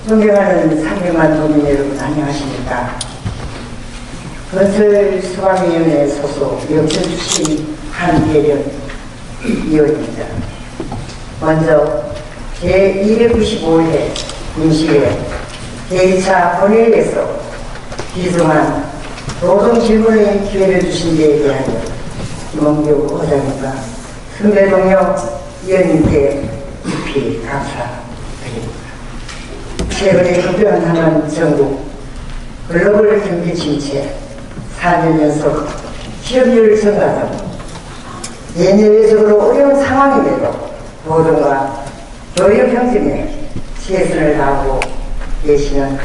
존경하는 300만 도민 여러분 안녕하십니까. 건설 수방위원회 소속 영천 출신 한대련 위원입니다. 먼저 제295회 임시회 제2차 본회의에서 귀중한 노동질문의 기회를 주신 데에 대하여 김원교 의장님과 선배 동료 위원님께 깊이 감사드립니다. 최근에 급변하는 전국 글로벌 경기 침체 4년 연속 실업률 증가 등 예외적으로 어려운 상황임에도 노동과 교육 평등에 최선을 다하고 계시는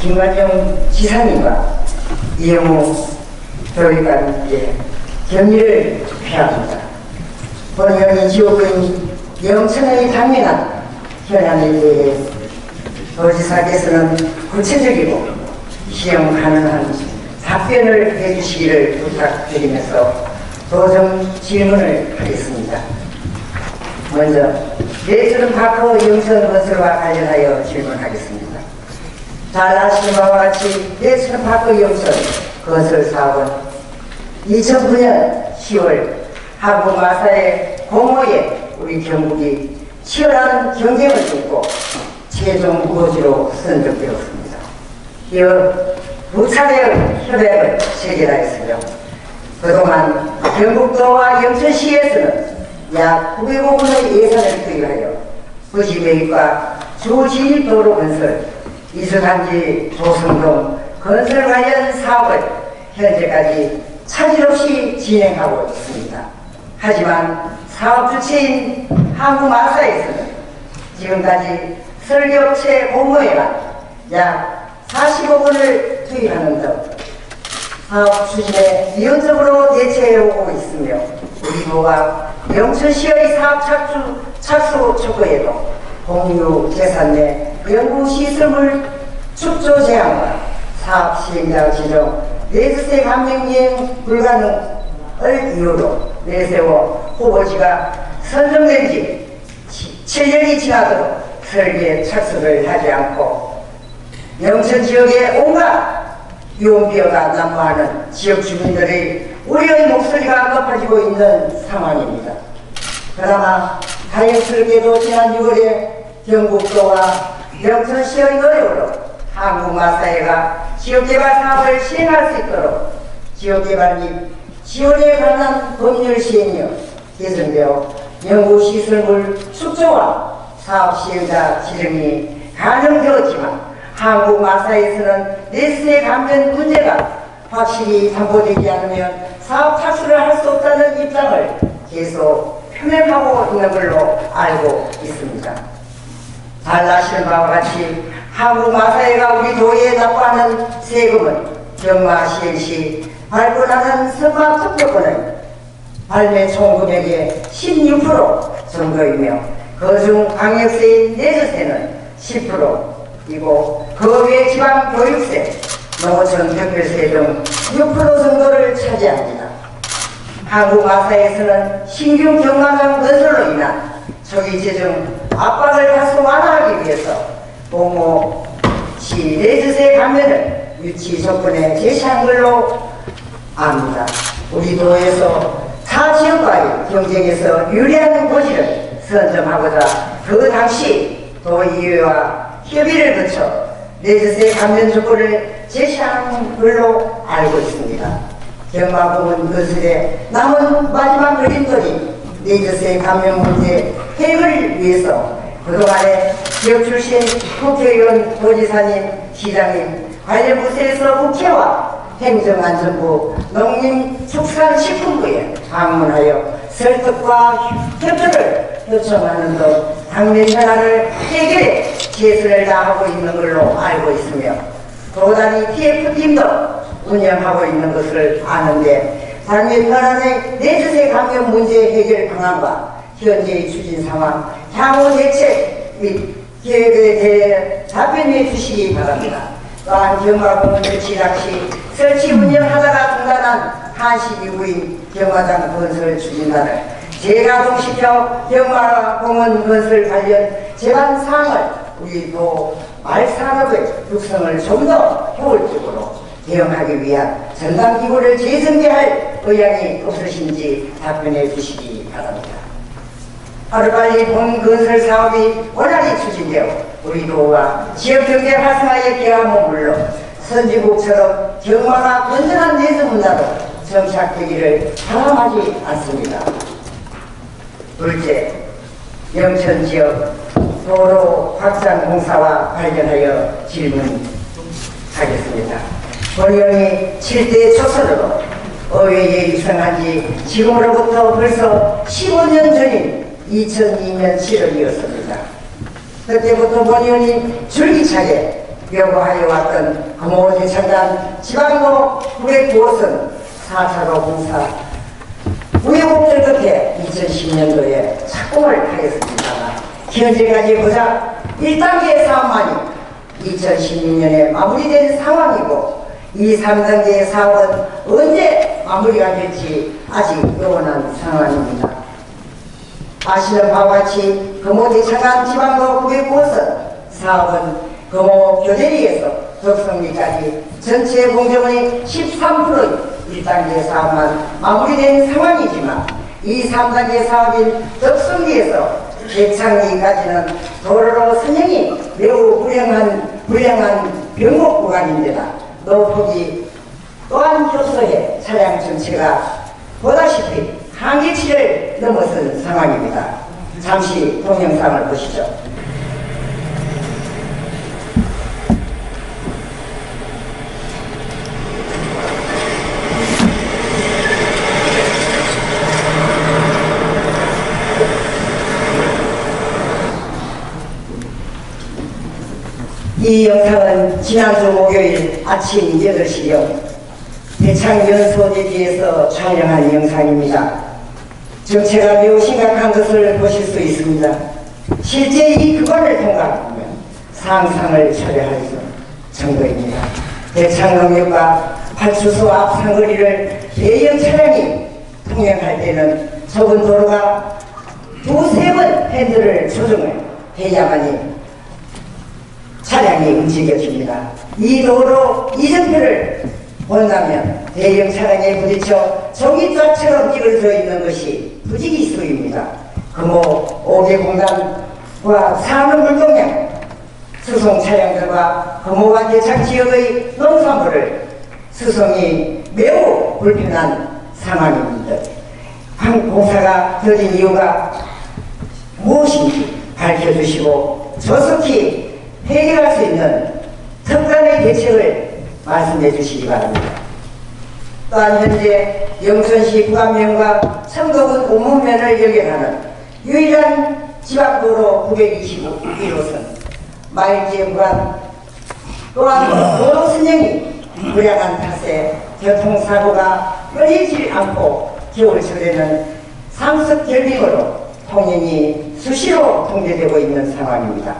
김관영 지사님과 이영우 교육감님께 격려를 표합니다. 본연이 지옥인 영천의 당면한 현안에 대해 도지사께서는 구체적이고 시행 가능한 답변을 해주시기를 부탁드리면서 도정 질문을 하겠습니다. 먼저 내수는 파크 영천 건설과 관련하여 질문하겠습니다. 잘 아시는 바와 같이 내수는 파크 영천 건설 사업은 2009년 10월 한국마사의 공모에 우리 경북이 치열한 경쟁을 뚫고 최종 우거지로 선정되었습니다. 이어 두 차례의 협약을 체결하였으며 그동안 경북도와 영천시에서는 약 900억 원의 예산을 투입하여 부지 매입과 주진입도로 건설, 이수단지 조성 등 건설 관련 사업을 현재까지 차질 없이 진행하고 있습니다. 하지만 사업 주체인 한국마사에서는 지금까지 설계업체 공모에만 약 40억 원을 투입하는 등 사업 추진에 미온적으로 대처해오고 있으며 우리 도가 영천시의 사업 착수 촉구에도 공유 재산 내 연구시설물 축조 제한과 사업 시행자 지정 내수세 감면이행 불가능을 이유로 내세워 후보지가 선정된 지 7년이 지나도록 설계에 착수를 하지 않고 영천 지역의 온갖 유언비어가 난무하는 지역 주민들의 우려의 목소리가 높아지고 있는 상황입니다. 그나마 다행스럽게도 지난 6월에 경북도와 영천시의 노력으로 한국마사회가 지역개발 사업을 시행할 수 있도록 지역개발 및 지원에 관한 법률 시행령 개정되어 연구시설물 축조와 사업 시행자 지정이 가능되었지만 한국마사에서는 내수의 감면 문제가 확실히 담보되지 않으면 사업 착수를 할 수 없다는 입장을 계속 표명하고 있는 걸로 알고 있습니다. 잘 아시는 바와 같이 한국마사회가 우리 도에 납부하는 세금은 경마 시행 시 발권하는 선박 특허권의 발매 총 금액의 16% 정도이며 그중 광역세인 내수세는 10%이고 그 외 지방교육세, 농어촌 특별세 등 6% 정도를 차지합니다. 한국마사에서는 신규 경마장 건설로 인한 초기 재정 압박을 다소 완화하기 위해서 공모시 내수세 감면을 유치 조건에 제시한 걸로 압니다. 우리 도에서 타 지역과의 경쟁에서 유리한 고지를 선점하고자 그 당시 도의회와 협의를 거쳐 내수세 감면 조건을 제시한 걸로 알고 있습니다. 경마부문 건설의 남은 마지막 그림돌이 내수세 감면 문제 해결을 위해서 그동안에 지역 출신 국회의원, 도지사님, 시장님, 관련 부서에서 국회와 행정안전부, 농림축산식품부에 방문하여 설득과 협조를 요청하는 등 당면 현안을 해결해 최선을 다하고 있는 걸로 알고 있으며 도단위 TF팀도 운영하고 있는 것을 아는데 당면 현안의 내수세 감면 문제 해결 방안과 현재의 추진 상황, 향후 대책 및 계획에 대해 답변해 주시기 바랍니다. 또한 경마공원 설치 당시 설치 운영하다가 중단한 한시 이후인 경마장 건설 추진단을 재가동시켜 경마공원 건설 관련 제반 사항을 우리도 말산업의 육성을 좀 더 효율적으로 대응하기 위한 전담기구를 재정비할 의향이 없으신지 답변해 주시기 바랍니다. 하루빨리 본 건설 사업이 원활히 추진되어 우리 도가 지역경제 활성화에 기여함은 물론 선진국처럼 경마가 건전한 내수 문화로 정착되기를 바람하지 않습니다. 둘째, 영천 지역 도로 확장 공사와 관련하여 질문하겠습니다. 본의원이 7대 초선으로 의회에 입성한 지 지금으로부터 벌써 15년 전인 2002년 7월이었습니다. 그때부터 본의원이 줄기차게 요구하여 왔던 금호 대천간 지방로 909호선 4차로 공사 우여곡절 끝에 2010년도에 착공을 하였습니다만 현재까지 고작 1단계 사업만이 2016년에 마무리된 상황이고 2, 3단계 사업은 언제 마무리가 될지 아직 요원한 상황입니다. 아시는 바와 같이 금호 대천간 지방로 909호선 사업은 금호 교대리에서 덕성리까지 전체 공정의 13%의 1단계 사업만 마무리된 상황이지만 2, 3단계 사업인 덕성리에서 대창리까지는 도로로 선형이 매우 불량한 병목 구간인데다 노폭이 또한 효소해 차량 전체가 보다시피 한계치를 넘어선 상황입니다. 잠시 동영상을 보시죠. 이 영상은 지난주 목요일 아침 8시경 대창연소대지에서 촬영한 영상입니다. 정체가 매우 심각한 것을 보실 수 있습니다. 실제 이 구간을 통과하면 상상을 초래할 정도입니다. 대창농역과 파출소 앞 상거리를 대형 차량이 통행할 때는 좁은 도로가 두세 번 핸들을 조정을 해야만이 차량이 움직여집니다. 이 도로 이정표를 본다면 대형 차량에 부딪혀 종이짝처럼 찌그러져 있는 것이 부지기수입니다. 금호 5개 공단과 산업물동량 수송 차량들과 금호관 대창 지역의 농산물을 수송이 매우 불편한 상황입니다. 공사가 더딘 이유가 무엇인지 밝혀주시고 조속히 해결할 수 있는 특단의 대책을 말씀해 주시기 바랍니다. 또한 현재 영천시 구암면과 청도군 우문면을 연결하는 유일한 지방도로 921호선 마일제 구간 또한 도로 선형이 불량한 탓에 교통사고가 끊이지 않고 겨울철에는 상습 결빙으로 통행이 수시로 통제되고 있는 상황입니다.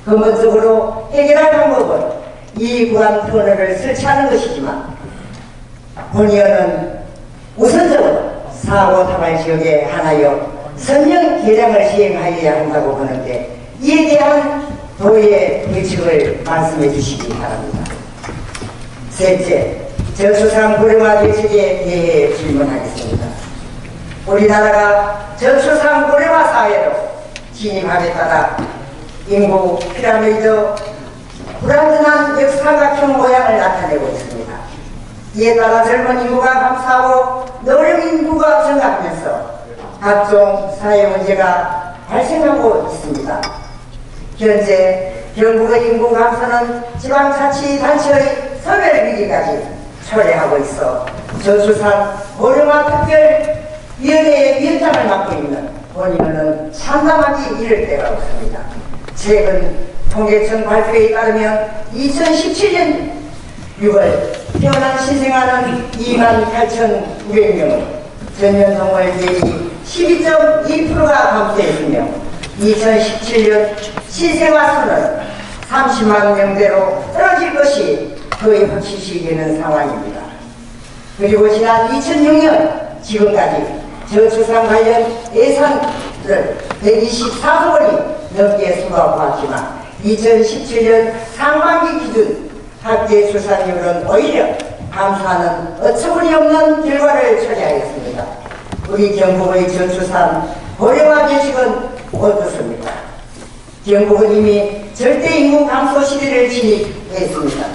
근본적으로 해결할 방법은 이 구간 터널을 설치하는 것이지만 본의원은 우선적으로 사고 다발 지역에 한하여 선형 개량을 시행하여야 한다고 보는데 이에 대한 도의 대책을 말씀해 주시기 바랍니다. 셋째, 저출산 고령화 대책에 대해 질문하겠습니다. 우리나라가 저출산 고령화 사회로 진입함에 따라 인구 피라미드 불완전한 역사각형 모양을 나타내고 있습니다. 이에 따라 젊은 인구가 감소하고 노령 인구가 증가하면서 각종 사회 문제가 발생하고 있습니다. 현재 경북의 인구 감소는 지방자치단체의 소멸 위기까지 초래하고 있어 저출산 고령화 특별위원회의 위원장을 맡고 있는 본의원은 참담하기 이를 때가 없습니다. 최근 통계청 발표에 따르면 2017년 6월 태어난 신생아는 28,900명으로 전년 동월 대비 12.2%가 감소했으며 2017년 신생아 수는 30만 명대로 떨어질 것이 거의 확실시 되는 상황입니다. 그리고 지난 2006년 지금까지 저출산 관련 예산을 124조 원이 넘게 쏟아부었지만 2017년 상반기 기준 학계 출산율은 오히려 감소하는 어처구니없는 결과를 초래하였습니다. 우리 경북의 저출산 고령화 계획은 어떻습니까? 경북은 이미 절대 인구 감소 시대를 진입했습니다.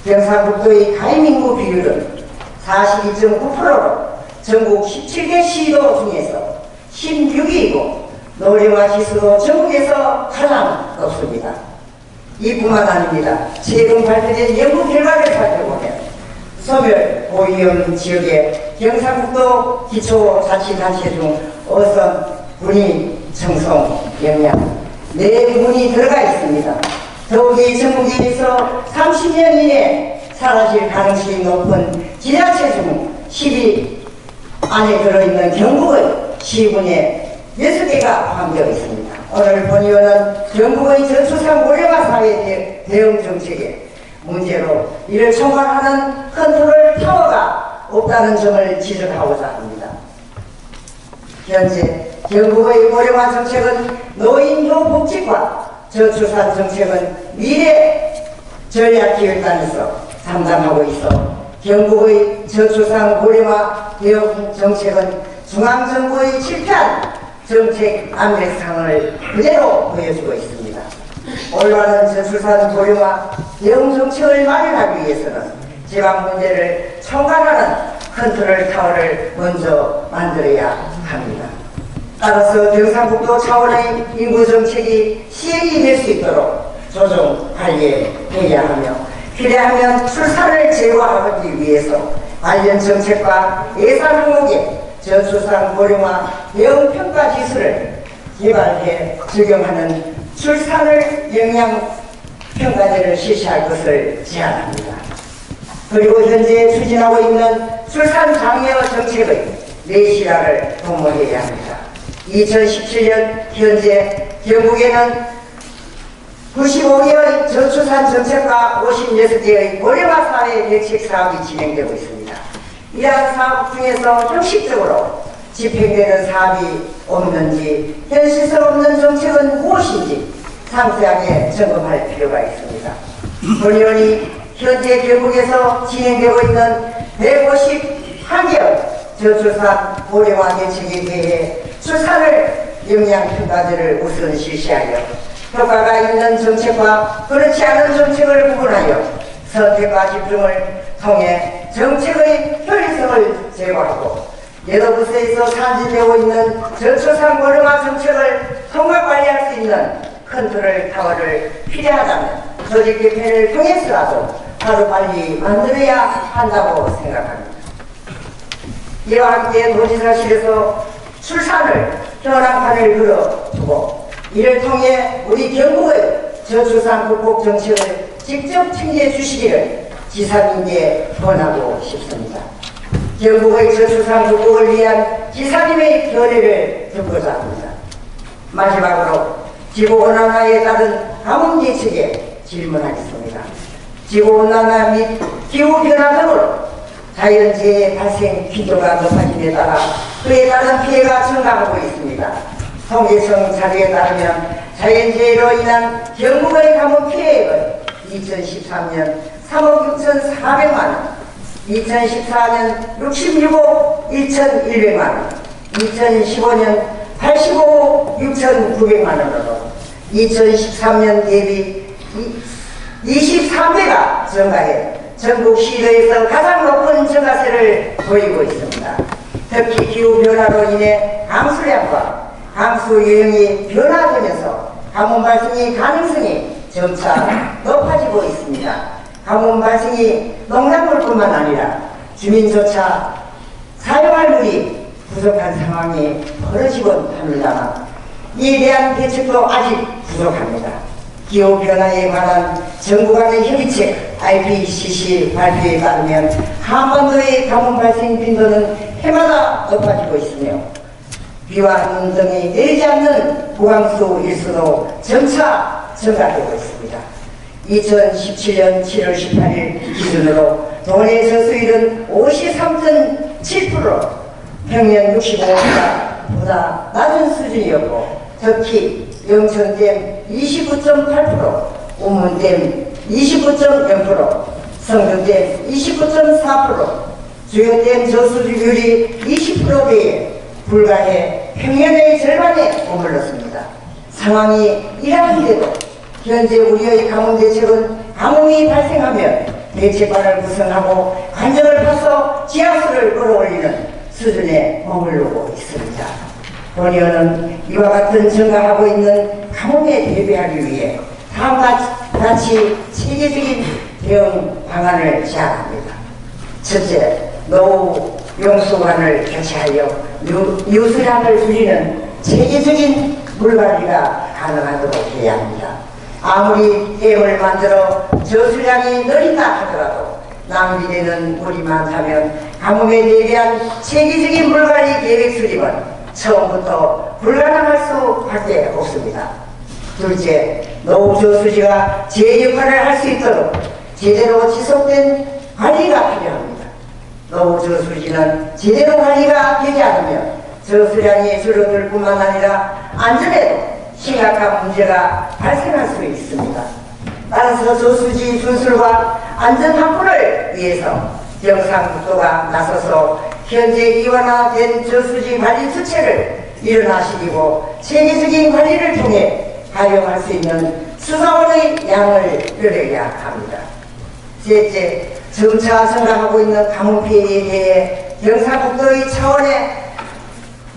경상북도의 가임인구 비율은 42.9%로 전국 17개 시도 중에서 16위이고 노령화 지수도 전국에서 가장 높습니다. 이뿐만 아닙니다. 최근 발표된 연구 결과를 살펴보면 소멸 고위험 지역의 경상북도 기초자치단체 중 어선, 군인, 청송, 영양 4군이 들어가 있습니다. 더욱이 전국에서 30년 이내 사라질 가능성이 높은 지자체 중 10위 안에 들어있는 경북의 시군에 6개가 포함되어 있습니다. 오늘 본의원은 경북의 저출산 고령화 사회 대응 정책에 문제로 이를 총괄하는 컨트롤 타워가 없다는 점을 지적하고자 합니다. 현재 경북의 고령화 정책은 노인효 복지과 저출산 정책은 미래 전략기획단에서 담당하고 있어 경북의 저출산 고령화 대응 정책은 중앙정부의 실패한 정책 안내상을 그대로 보여주고 있습니다. 올바른 저출산 고령화 대응 정책을 마련하기 위해서는 지방 문제를 총괄하는 컨트롤 타워를 먼저 만들어야 합니다. 따라서 경상북도 차원의 인구 정책이 시행이 될 수 있도록 조정 관리해야 하며 필요하면 출산을 제고하기 위해서 관련 정책과 예산 항목에 저출산 고령화 대응 평가 지수를 개발해 적용하는 출산을 영양 평가제를 실시할 것을 제안합니다. 그리고 현재 추진하고 있는 출산 장려 정책의 내실화를 도모해야 합니다. 2017년 현재 경북에는 95개의 저출산 정책과 56개의 고령화 사회 대책 사업이 진행되고 있습니다. 이러한 사업 중에서 형식적으로 집행되는 사업이 없는지, 현실성 없는 정책은 무엇인지 상세하게 점검할 필요가 있습니다. 본의원이 현재 경북에서 진행되고 있는 151개의 저출산 고령화 대책에 대해 출산을 영양평가제를 우선 실시하여 효과가 있는 정책과 그렇지 않은 정책을 구분하여 선택과 집중을 통해 정책의 효율성을 제고하고 여러 부서에서 산진되고 있는 저출산 고령화 정책을 통합관리할 수 있는 컨트롤 타워를 필요하다면 조직 개편을 통해서라도 하루빨리 만들어야 한다고 생각합니다. 이와 함께 도지사실에서 출산을 현황판을 그려두고 이를 통해 우리 경북의 저출산 극복 정책을 직접 챙겨 주시기를 지사님께 권하고 싶습니다. 경북의 저출산 극복을 위한 지사님의 견해를 듣고자 합니다. 마지막으로 지구온난화에 따른 가뭄 대책에 질문하겠습니다. 지구온난화 및 기후변화 등으로 자연재해 발생 빈도가 높아짐에 따라 그에 따른 피해가 증가하고 있습니다. 통계청 자료에 따르면 자연재해로 인한 경북의 가뭄 피해액은 2013년 3억 6,400만원, 2014년 66억 1,100만원, 2015년 85억 6,900만원으로 2013년 대비 23배가 증가해 전국 시도에서 가장 높은 증가세를 보이고 있습니다. 특히 기후변화로 인해 강수량과 강수 유형이 변화되면서 가뭄 발생의 가능성이 점차 높아지고 있습니다. 가뭄 발생이 농작물뿐만 아니라 주민조차 사용할 물이 부족한 상황이 벌어지곤 합니다만 이에 대한 대책도 아직 부족합니다. 기후변화에 관한 정부 간의 협의책 IPCC 발표에 따르면 한반도의 가뭄 발생 빈도는 해마다 높아지고 있으며 비와 눈 등이 내리지 않는 무강수 일수도 점차 증가되고 있습니다. 2017년 7월 18일 기준으로 도내 저수율은 53.7%, 평년 65보다 낮은 수준이었고 특히 영천댐 29.8%, 우문댐 29.0%, 성주댐 29.4%, 주요댐 저수지율이 20%대에 불과해 평년의 절반에 머물렀습니다. 상황이 이러한데도 현재 우리의 가뭄 대책은 가뭄이 발생하면 대책반을 구성하고 관정을 파서 지하수를 끌어올리는 수준에 머무르고 있습니다. 본의원은 이와 같은 증가하고 있는 가뭄에 대비하기 위해 다음과 같이 체계적인 대응 방안을 제안합니다. 첫째, 노후 용수관을 교체하여 유수량을 줄이는 체계적인 물관리가 가능하도록 해야 합니다. 아무리 댐을 만들어 저수량이 늘린다 하더라도 낭비되는 물이 많다면 가뭄에 대비한 체계적인 물관리 계획 수립은 처음부터 불가능할 수밖에 없습니다. 둘째, 노후 저수지가 제 역할을 할 수 있도록 제대로 지속된 관리가 필요합니다. 노후 저수지는 제대로 관리가 되지 않으면 저수량이 줄어들 뿐만 아니라 안전에도 심각한 문제가 발생할 수 있습니다. 따라서 저수지 분술과 안전 확보를 위해서 경상북도가 나서서 현재 이완화된 저수지 관리 주체를 일어나시키고 체계적인 관리를 통해 활용할 수 있는 수자원의 양을 늘려야 합니다. 셋째, 점차 증가하고 있는 가뭄 피해에 대해 경상북도의 차원의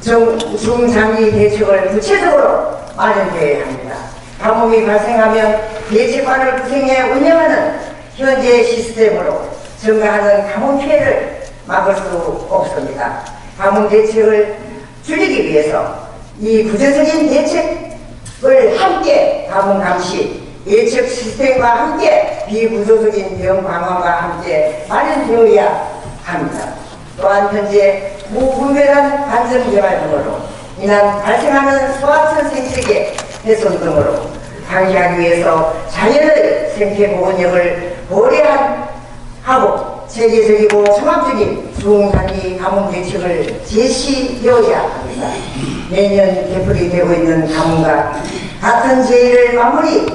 중장기 대책을 구체적으로 마련되어야 합니다. 가뭄이 발생하면 대책반을 구성해 운영하는 현재 시스템으로 증가하는 가뭄 피해를 막을 수 없습니다. 가뭄 대책을 줄이기 위해서 이 구체적인 대책을 함께 가뭄 감시, 예측 시스템과 함께 비구조적인 대응 방안과 함께 마련되어야 합니다. 또한 현재 무분별한 관정개발 등으로 인한 발생하는 소하천 생태계 훼손 등으로 방지하기 위해서 자연의 생태보건력을 고려하고 체계적이고 종합적인 중장기 가뭄 대책을 제시되어야 합니다. 매년 되풀이 되고 있는 가뭄과 같은 재해를 마무리할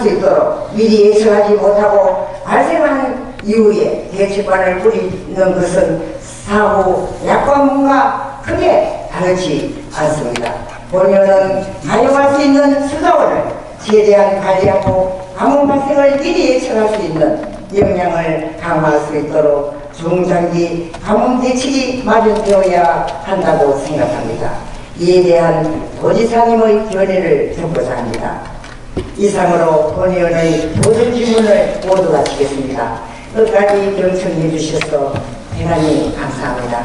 수 있도록 미리 예측하지 못하고 발생한 이후에 대책반을 꾸리는 것은 사후 약관문과 크게 다르지 않습니다. 본연은 사용할 수 있는 수자원을 최대한 관리하고 가뭄 발생을 미리 예측할 수 있는 역량을 강화할 수 있도록 중장기 가뭄 대책이 마련되어야 한다고 생각합니다. 이에 대한 도지사님의 견해를 듣고자 합니다. 이상으로 본의원의 모든 질문을 모두 마치겠습니다. 끝까지 경청해 주셔서 대단히 감사합니다.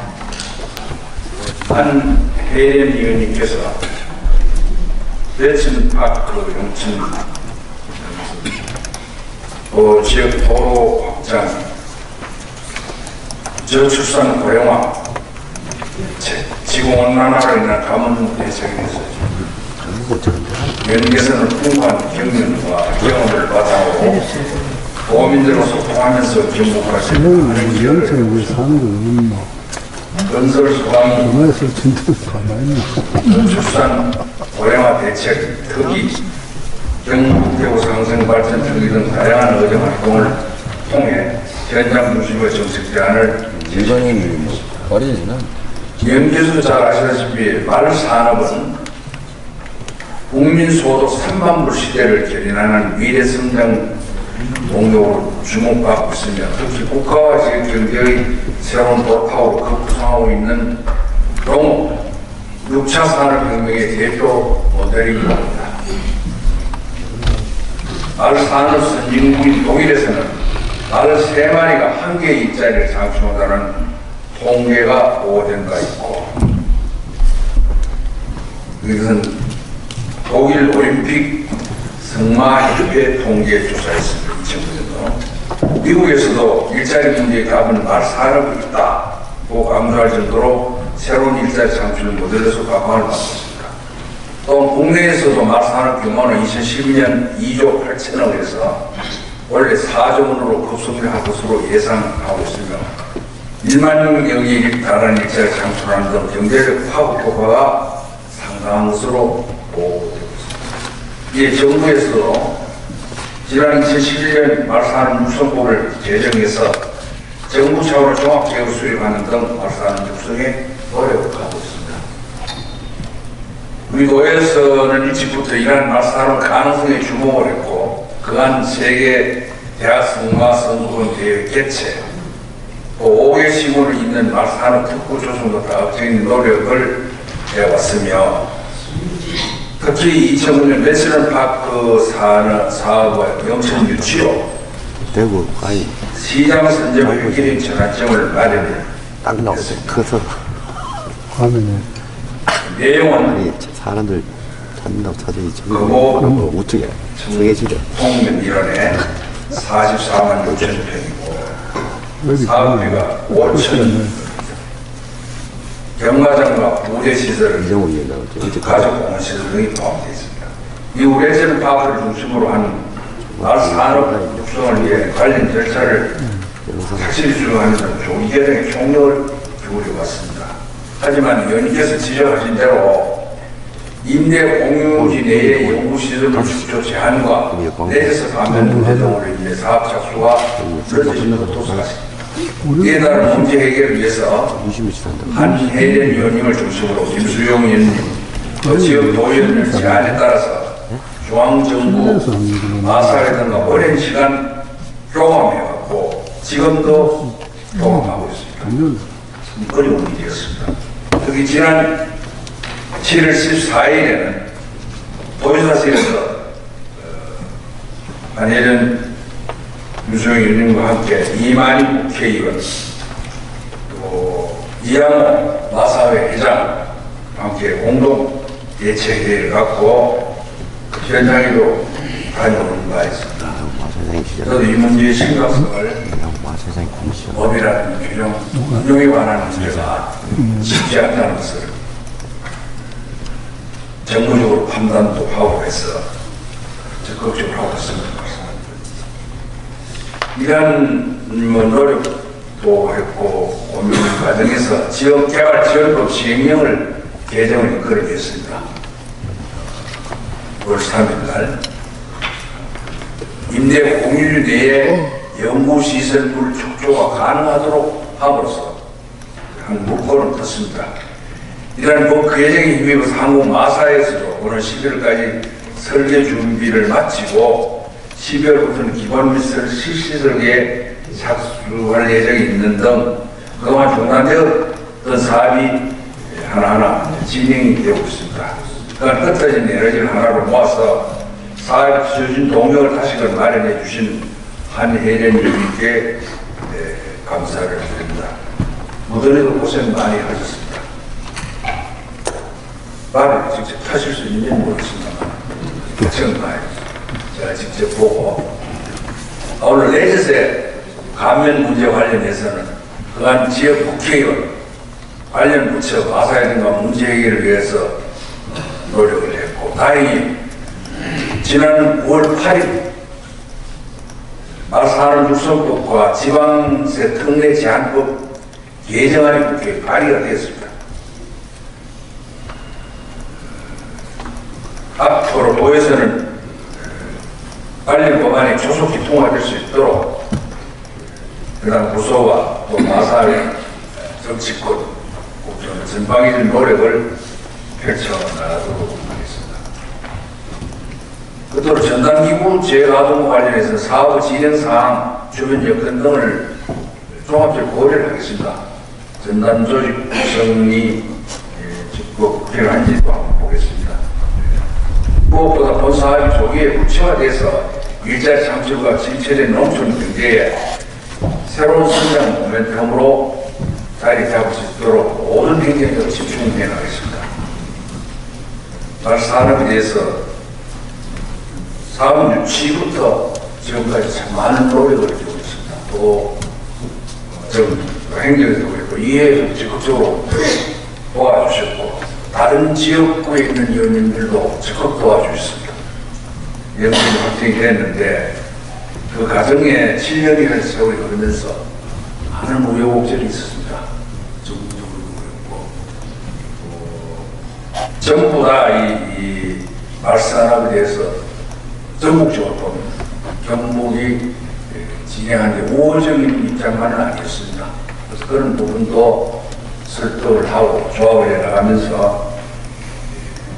한혜림 의원님께서 대천파크 영천 지역 도로 확장, 저출산 고령화, 지구온난화로 인한 가뭄 대책에 대해서 연계선을 풍부한 경륜과 경험을 바탕으로 도민들과 소통하면서 경북과 하는 기회를 건설 소방이 저출산 고령화 대책, 특히 경북대구 상승 발전 특위 등 다양한 의정 활동을 통해 현장 중심의 정책 제안을 일반인이 어린이는 연계수 잘 아시다시피 말산업은 국민 소득 3만 불 시대를 견인하는 미래 성장 동력으로 주목받고 있으며 특히 국가와 지역 경제의 새로운 돌파로 급부상하고 있는 농업, 6차 산업혁명의 대표 모델입니다. 말 산업 선진국인 독일에서는 말 3마리가 한 개의 일자리를 창출한다는 통계가 보고된 바 있고, 이것은 독일 올림픽 승마협회 통계 조사였습니다. 2009년도. 미국에서도 일자리 문제의 답은 말 산업이 있다고 강조할 정도로 새로운 일자리 창출 모델로서 각광을 받고 있습니다. 또 국내에서도 말 산업 규모는 2012년 2조 8천억에서 원래 4조 원으로 급속도할 것으로 예상하고 있으며 1만 명에 달하는 일자리 창출하는 등 경제적 파급 효과가 상당한 것으로 보고되고 있습니다. 이에 정부에서도 지난 2011년 말사하는 육성법을 제정해서 정부 차원의 종합계획을 수립하는 등 말사하는 육성에 노력을 하고 있습니다. 우리 노회에서는 일찍부터 이러한 말사하는 가능성에 주목을 했고 그간 세계 대학 승마 선수권 대회 개최, 또 5개 시군을 잇는 말사하는 특구 조성과 다각적인 노력을 해왔으며 특히 2009년 내셔널파크 사업의 영천 유치로 대구 아니 시장 선정 회계령 전환점을 마련을 딱 나오세요. 커서 화면에 내용은 아니 사람들 찾는다고 찾아야지. 그거 우측에 정해지려. 통면 일원에 44만 6천 평이고 사업비가 5천 경마장과 부대 시설을 이정우 위원장은 어제 가족공원 시설 등이 포함되어 있습니다. 이후 레저는 파크를 중심으로 한 산업 육성을 위해 관련 절차를 확실히 수행하는 등 조기 개정에 총력을 기울여 왔습니다. 하지만 의원님께서 지적하신 대로 임대 공유지 내의 연구시설물 축조 제한과 내에서 감면 문제 등으로 인해 사업 착수가 늦어진 것도 사실입니다. 이에 따른 문제 해결을 위해서 유심히 지난다. 한혜련 의원님을 중심으로 김수용 의원님, 또 지역 도의원을 제안에 따라서 중앙정부 마사회 등과 오랜 시간 경험해왔고 지금도 경험하고 있습니다. 어려운 일이었습니다. 특히 지난 7월 14일에는 도지사실에서 한혜련 유수영 의원님과 함께 이만희 국회의원, 또 이양호 마사회 회장 함께 공동 예체회의를 갖고 현장에도 다녀오는 바 있습니다. 저도 이 문제의 심각성을 세상에 공시원. 법이라는 규정 운용에 관한 문제가 쉽지 않다는 것을 정부적으로 판단도 하고 해서 적극적으로 하고 있습니다. 이러한 노력도 했고 고민 과정에서 지역개발지원법 시행령을 개정을 이끌어냈습니다. 9월 3일 날 임대 공유 내에 연구시설물 축조가 가능하도록 함으로써 한 문구를 떴습니다. 이러한 법 개정에 힘입어서 한국마사에서도 오늘 11월까지 설계 준비를 마치고 12월부터는 기본 미술 실시설계에 착수할 예정이 있는 등 그동안 중단되었던 사업이 하나하나 진행이 되고 있습니다. 그간 흩어진 에너지를 하나로 모아서 사업 추진 동력을 다시금 마련해 주신 한혜련 의원님께 감사를 드립니다. 무더니도 고생 많이 하셨습니다. 말을 직접 하실 수 있는지는 모르겠습니다만 정말 제가 직접 보고 오늘 내짓의 감면 문제 관련해서는 그간 지역 국회의원 관련 부처 마사회 등과 문제 해결을 위해서 노력을 했고 다행히 지난 9월 8일 마사하는 육성법과 지방세 특례 제한법 개정안이 국회에 발의가 되었습니다. 앞으로 도에서는 관련 법안이 조속히 통과될 수 있도록 그다음 부서와 또 마사회 정치권 국정 전방위적 노력을 펼쳐나가도록 하겠습니다. 끝으로 전담기구 재가동 관련해서 사업 진행사항, 주변 여건 등을 종합적으로 고려를 하겠습니다. 전담조직 구성이 적극 필요한지도 한번 보겠습니다. 무엇보다 본 사업이 조기에 구체화돼서 일자리 창출과 진출된 농촌 경제에 새로운 성장 모멘텀으로 자리 잡을 수 있도록 모든 행정을 집중해 나가겠습니다. 산업에 대해서 사업 유치부터 지금까지 참 많은 노력을 주고 있습니다. 또 행정에도 그렇고 이해에도 적극적으로 도와주셨고 다른 지역구에 있는 의원님들도 적극 도와주셨습니다. 연구가 확정이 됐는데 그 과정에 7년이라는 세월이 흐르면서 많은 우여곡절이 있었습니다. 정부적으로 그렇고 전부 다 이 말산업에 대해서 전국적으로 보면 경북이 진행하는 데 우호적인 입장만은 아니었습니다. 그래서 그런 부분도 설득을 하고 조합을 해나가면서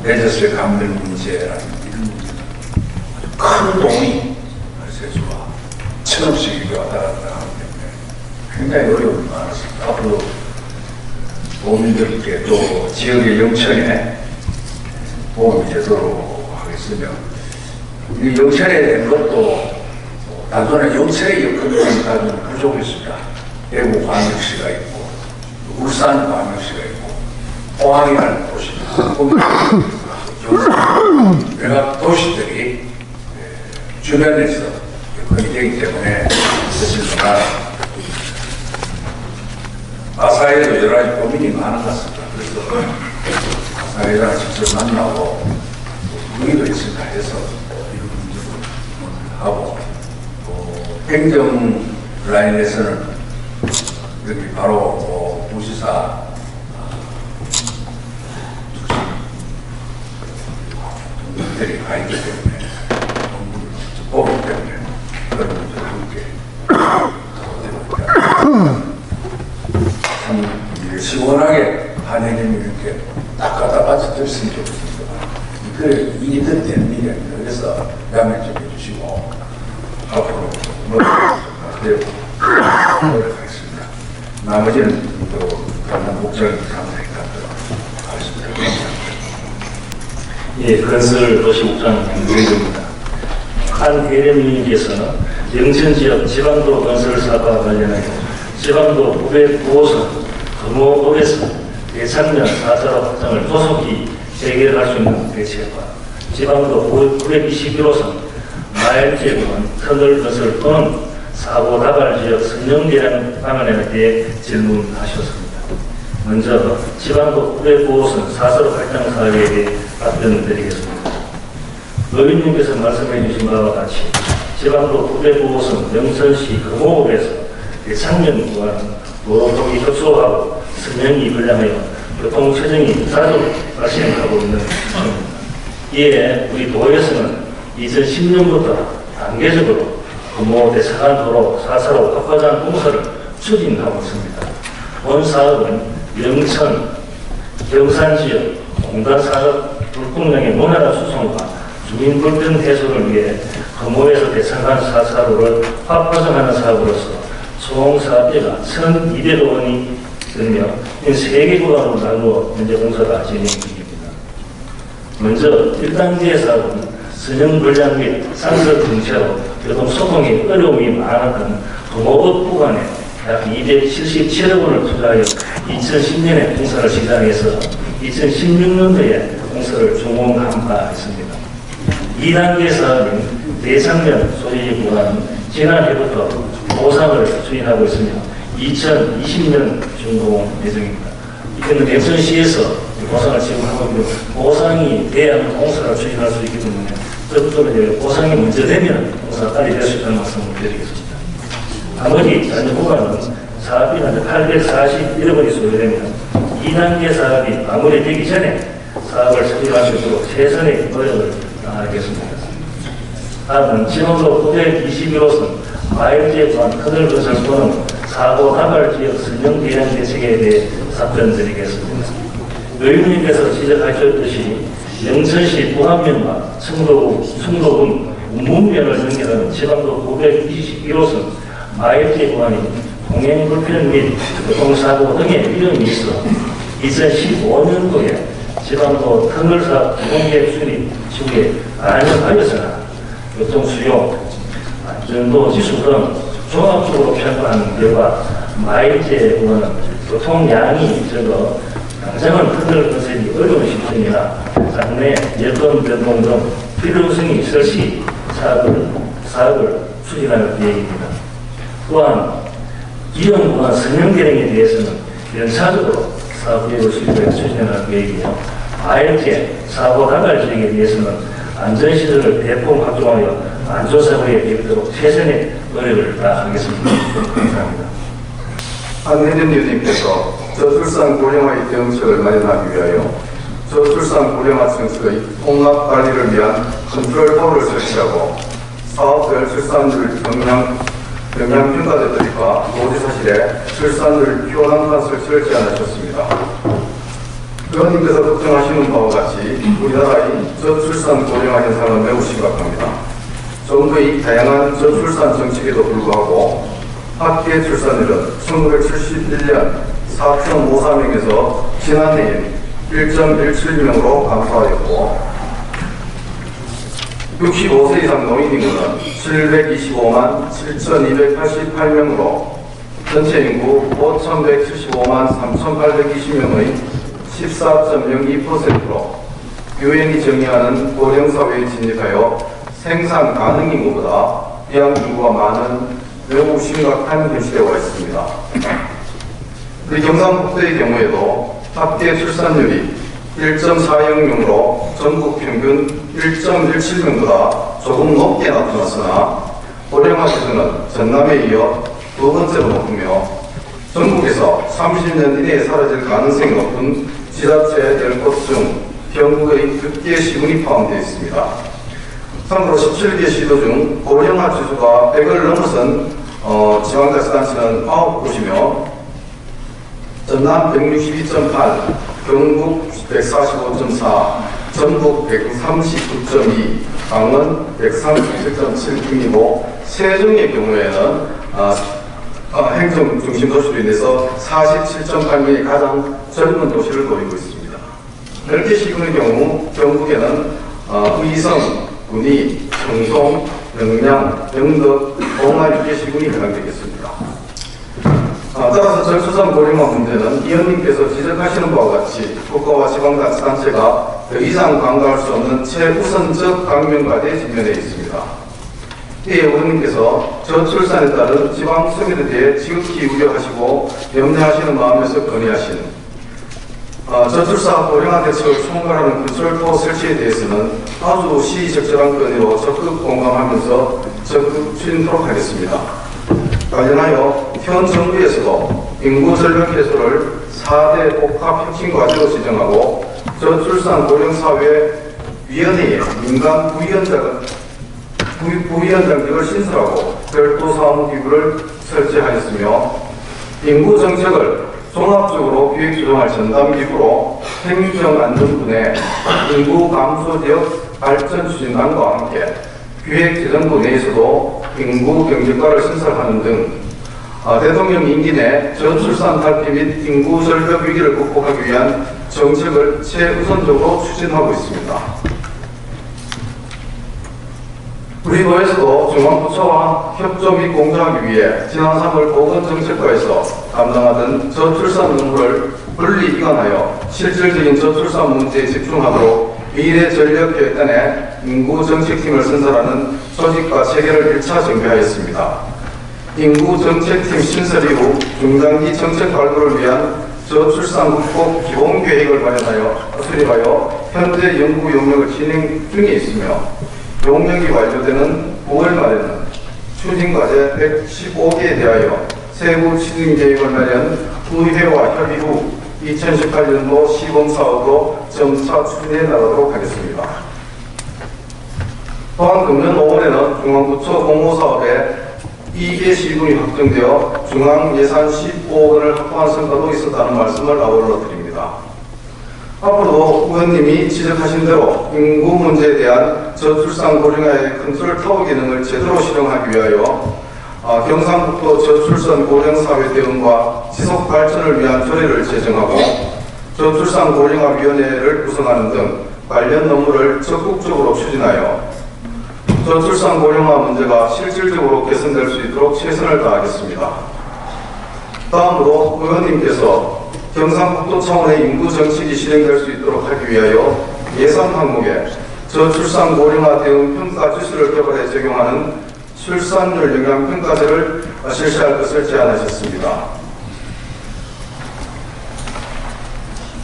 내재수의 감별 문제라는 이런 문제는 큰 돈이 세수가 1,000억씩 왔다 갔다 하기 때문에 굉장히 어려움이 많았습니다. 앞으로 도민들께 또 지역의 영천에 도움이 되도록 하겠으며, 이 영천에 된 것도 단순한 영천의 역할만 가지고 부족했습니다. 대구 광역시가 있고, 울산 광역시가 있고, 포항이라는 도시, 외곽 도시들이 주변에서 역할이 되기 때문에 그렇지만 마사회도 여러 가지 고민이 많은 것 같습니다. 그래서 마사회랑 직접 만나고 의의도 있을까 해서 이런 문제도 하고, 행정 라인에서는 여기 바로 부시사 분들이 가 있기 때문에 공부를 직접 보기 때문에 그런 문제를 함께 참 시원하게 한해님이 이렇게 딱 갖다 받쳐줬으면 좋겠습니다. 그 이익은 되는 일이 아닙니다. 그래서 양해 좀 해주시고 앞으로 노력하겠습니다. 나머지는 또 다른 목적인 상황이니까 하겠습니다. 예, 건설 도시국장 김정일입니다. 한 대변인께서 영천 지역 지방도 건설 사업과 관련하여 지방도 후배 9호선 금호역에서 대창면 4차로 확장을 조속히 재개할 수 있는 대책과 지방도 921호선 마일제권 터널 건설 또는 사고 다발 지역 선정 대량 방안에 대해 질문하셨습니다. 먼저 지방도 909호선 4차로 발장 사업에 대해 답변드리겠습니다. 의원님께서 말씀해 주신 바와 같이 지방도 909호선 영천시 금호읍에서 대창면 구간 도로통이 협소하고 선명이 불량하여 교통 체증이 자주 발생하고 있는 중입니다. 이에 우리 도에서는 2010년부터 단계적으로 금호 대사관 도로 4차로 확과장 공사를 추진하고 있습니다. 본 사업은 영천, 경산지역 공단산업 불공량의 논하라 수송과 주민 불편 해소를 위해 금호에서 대사관 4차로를 확과장하는 사업으로서 총 사업비가 1,200억 원이 들며 3개 구간으로 나누어 현재 공사가 진행 중입니다. 먼저 1단계 사업은 선형 불량 및 상설 등차로 교통 소통에 어려움이 많았던 금호읍 구간에 약 277억 원을 투자하여 2010년에 공사를 시작해서 2016년도에 공사를 종공한 바 있습니다. 2단계 사업인 대창면 소지 구간은 지난해부터 보상을 추진하고 있으며 2020년 준공 예정입니다. 이때는 영천시에서 보상을 지원하고 있고 보상이 돼야 공사를 추진할 수 있기 때문에 저부터는 보상이 먼저 되면 공사가 빨리 될 수 있다는 말씀을 드리겠습니다. 나머지 잔여 구간은 사업비가 841억 원이 소요되면 2단계 사업이 마무리되기 전에 사업을 추진할 수 있도록 최선의 노력을 다하겠습니다. 다음은 지원도 921호선 마일제 구간 터널 건설 또는 사고 다발 지역 선정 대응 대책에 대해 답변드리겠습니다. 의원님께서 지적하셨듯이 영천시 부안면과 청도군 운문면을 연결하는 지방도 921호선 마일제 구간이 통행 불편 및 교통사고 등의 위험이 있어 2015년도에 지방도 터널 사업 공개 수립 시국에 반영하였으나 교통수요, 안전도 지수 등 종합적으로 평가하는 결과 마일제 구간은 교통량이 적어 당장은 터널 건설이 어려운 시점이나 장래 여건 변동 등 필요성이 있을 시 사업을 추진할 계획입니다. 또한 이런 구간 선형 대응에 대해서는 연차적으로 사업 계획을 수립해 추진할 계획이며 마일제 사고 다발 지역에 대해서는 안전시설을 대폭 확충하여 안전사고에 이르도록 최선의 노력을 다하겠습니다. 감사합니다. 한혜진 의원님께서 저출산 고령화의 정책을 마련하기 위하여 저출산 고령화 정책의 통합 관리를 위한 컨트롤볼을 설치하고 사업별 출산율 영향평가제도리과 노지사실에 출산율 현황판 설치를 제안하셨습니다. 의원님께서 걱정하시는 바와 같이 우리나라의 저출산 고령화 현상은 매우 심각합니다. 정부의 다양한 저출산 정책에도 불구하고 합계 출산율은 1971년 4.54명에서 지난해인 1.17명으로 감소하였고 65세 이상 노인 인구는 725만 7,288명으로 전체 인구 5,175만 3,820명의 14.02%로 유엔이 정의하는 고령사회에 진입하여 생산 가능 인구보다 비양 인구가 많은 매우 심각한 현실에 와 있습니다. 우리 경상북도의 경우에도 합계 출산율이 1.40명으로 전국 평균 1.17명보다 조금 높게 나타났으나 고령화 기준은 전남에 이어 두 번째로 높으며 전국에서 30년 이내에 사라질 가능성이 높은 지자체 10곳 중 경북의 6개 시군이 포함되어 있습니다. 참고로 17개 시도 중 고령화 지수가 100을 넘어선 지방자치단체는 9곳이며 전남 162.8, 경북 145.4, 전북 139.2, 강원 137.7등이고 세종의 경우에는 행정 중심 도시로 인해서 47.8명의 가장 젊은 도시를 보이고 있습니다. 10개 시군의 경우 경북에는 의성, 군위, 청송, 영양, 영덕, 봉화 6개 시군이 해당되겠습니다. 따라서 저출산 고령화 문제는 의원님께서 지적하시는 바와 같이 국가와 지방자치단체가 더 이상 간과할 수 없는 최우선적 강명과제에 직면해 있습니다. 이에 의원님께서 저출산에 따른 지방 소멸에 대해 지극히 우려하시고 염려하시는 마음에서 건의하신 저출산 고령화 대책을 총괄하는 컨트롤 설치에 대해서는 아주 시의적절한 건의로 적극 공감하면서 적극 추진토록 하겠습니다. 관련하여 현 정부에서도 인구 전력 해소를 4대 복합 혁신 과제로 지정하고 저출산 고령사회위원회에 민간 부위원장직을 신설하고 별도 사무기구를 설치하였으며 인구 정책을 종합적으로 기획 조정할 전담기구로 행정안전부 내 인구 감소 지역 발전 추진단과 함께 기획재정부 내에서도 인구 경제과를 신설하는 등 대통령 임기 내 저출산 탈피 및 인구 절벽 위기를 극복하기 위한 정책을 최우선적으로 추진하고 있습니다. 우리 도에서도 중앙부처와 협조 및 공조하기 위해 지난 3월 보건정책과에서 담당하던 저출산 업무를 분리 이관하여 실질적인 저출산 문제에 집중하도록 미래 전력계획단에 인구정책팀을 선설하는 조직과 체계를 1차 정비하였습니다. 인구정책팀 신설 이후 중장기 정책 발굴을 위한 저출산 극복 기본계획을 수립하여 현재 연구 용역을 진행 중에 있으며 용역이 완료되는 9월 말에는 추진과제 115개에 대하여 세부 추진계획을 마련 의회와 협의 후 2018년도 시범사업으로 점차 추진해 나가도록 하겠습니다. 또한 금년 5월에는 중앙부처 공모사업에 2개 시군이 확정되어 중앙예산 15억 원을 확보한 성과도 있었다는 말씀을 아울러 드립니다. 앞으로도 의원님이 지적하신 대로 인구 문제에 대한 저출산 고령화의 컨트롤 타워 기능을 제대로 실행하기 위하여 경상북도 저출산 고령사회 대응과 지속 발전을 위한 조례를 제정하고 저출산 고령화위원회를 구성하는 등 관련 업무를 적극적으로 추진하여 저출산 고령화 문제가 실질적으로 개선될 수 있도록 최선을 다하겠습니다. 다음으로 의원님께서 경상북도 차원의 인구 정책이 실행될 수 있도록 하기 위하여 예산 항목에 저출산 고령화 대응 평가 지수를 개발해 적용하는 출산율 영향 평가제를 실시할 것을 제안하셨습니다.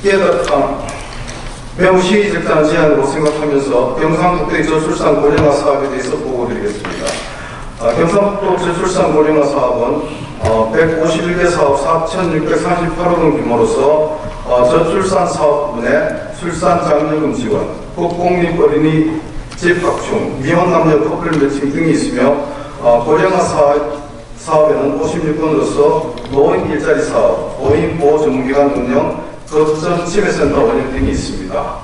이에 따라 매우 시의적절한 제안으로 생각하면서 경상북도의 저출산 고령화 사업에 대해서 보고드리겠습니다. 경상북도 저출산 고령화 사업은 151개 사업 4,648억 원 규모로서 저출산 사업 부문에 출산장려금 지원, 국공립어린이집 확충, 미혼남녀 커플 매칭 등이 있으며 고령화 사업에는 56건으로서 노인 일자리 사업, 노인 보호 전문기관 운영, 거점 치매센터 운영 등이 있습니다.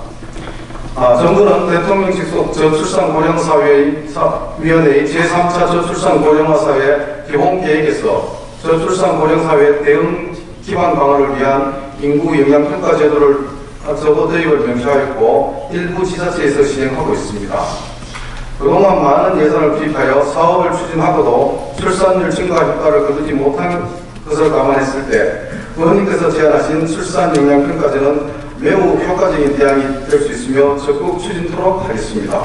정부는 대통령 직속 저출산고령사회위원회의 제3차 저출산고령화사회 기본계획에서 저출산고령사회 대응 기반 강화를 위한 인구 영향평가 제도를 적어 도입을 명시하였고 일부 지자체에서 시행하고 있습니다. 그동안 많은 예산을 투입하여 사업을 추진하고도 출산율 증가 효과를 거두지 못한 것을 감안했을 때 의원님께서 제안하신 출산 영향평가제는 매우 효과적인 대안이 될 수 있으며 적극 추진토록 하겠습니다.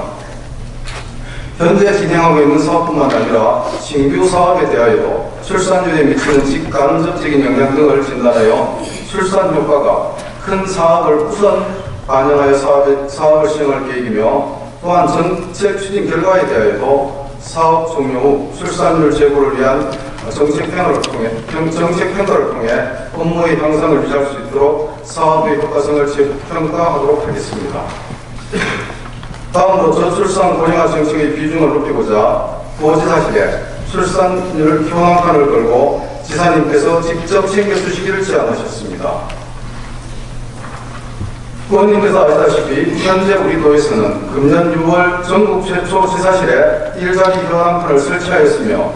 현재 진행하고 있는 사업뿐만 아니라 신규 사업에 대하여도 출산율에 미치는 직간접적인 영향 등을 진단하여 출산 효과가 큰 사업을 우선 반영하여 사업을 시행할 계획이며 또한 정책 추진 결과에 대하여도 사업 종료 후 출산율 제고를 위한 정책 평가를 통해 업무의 향상을 유지할 수 있도록 사업의 효과성을 재평가하도록 하겠습니다. 다음으로 저출산 고령화 정책의 비중을 높이고자 도지사실에 출산율 현황판을 걸고 지사님께서 직접 챙겨주시기를 제안하셨습니다. 의원님께서 아시다시피 현재 우리 도에서는 금년 6월 전국 최초 지사실에 일자리 현황판을 설치하였으며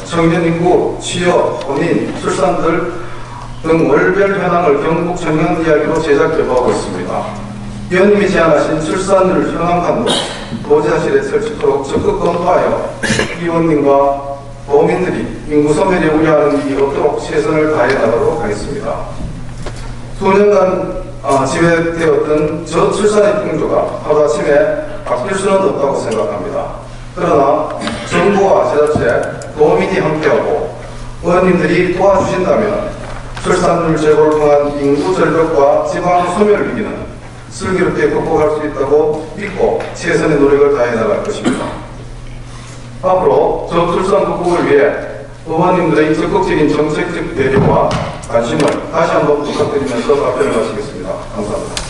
청년 인구, 취업, 혼인, 출산들 등 월별 현황을 경북 청년 이야기로 제작 개보하고 있습니다. 위원님이 제안하신 출산율 현황판도 도지사실에 설치토록 적극 검토하여 의원님과 도민들이 인구 소멸에 우려하는 일이 없도록 최선을 다해 나가도록 하겠습니다. 수년간 지배되었던 저출산의 풍조가 하루아침에 바뀔 수는 없다고 생각합니다. 그러나 정부와 지자체, 도민이 함께하고 의원님들이 도와주신다면 출산율 제고를 통한 인구 절벽과 지방 소멸 위기는 슬기롭게 극복할 수 있다고 믿고 최선의 노력을 다해 나갈 것입니다. 앞으로 저출산 극복을 위해 의원님들의 적극적인 정책적 배려와 관심을 다시 한번 부탁드리면서 답변을 마치겠습니다. 감사합니다.